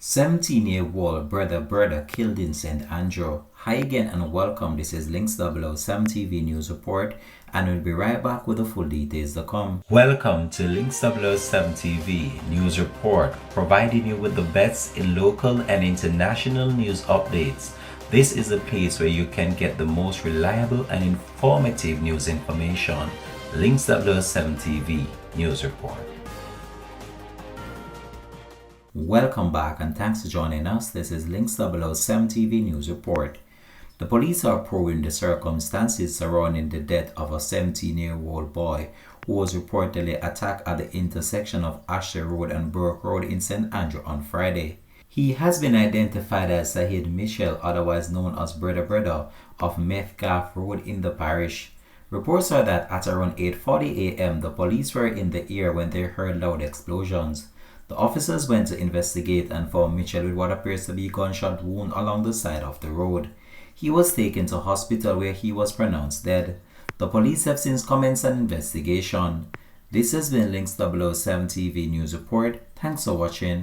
17-year-old Bredda Bredda killed in St. Andrew. Hi again and welcome. This is Links 007 TV News Report, and we'll be right back with the full details to come. Welcome to Links 007 TV News Report, providing you with the best in local and international news updates. This is a place where you can get the most reliable and informative news information. Links 007 TV News Report. Welcome back and thanks for joining us. This is Links 007 TV News Report. The police are probing the circumstances surrounding the death of a 17-year-old boy who was reportedly attacked at the intersection of Ashley Road and Burke Road in St. Andrew on Friday. He has been identified as Saheed Mitchell, otherwise known as Bredda Bredda, of Metcalfe Road in the parish. Reports are that at around 8:40 a.m. the police were in the area when they heard loud explosions. The officers went to investigate and found Mitchell with what appears to be a gunshot wound along the side of the road. He was taken to hospital where he was pronounced dead. The police have since commenced an investigation. This has been Links 007 TV News Report. Thanks for watching.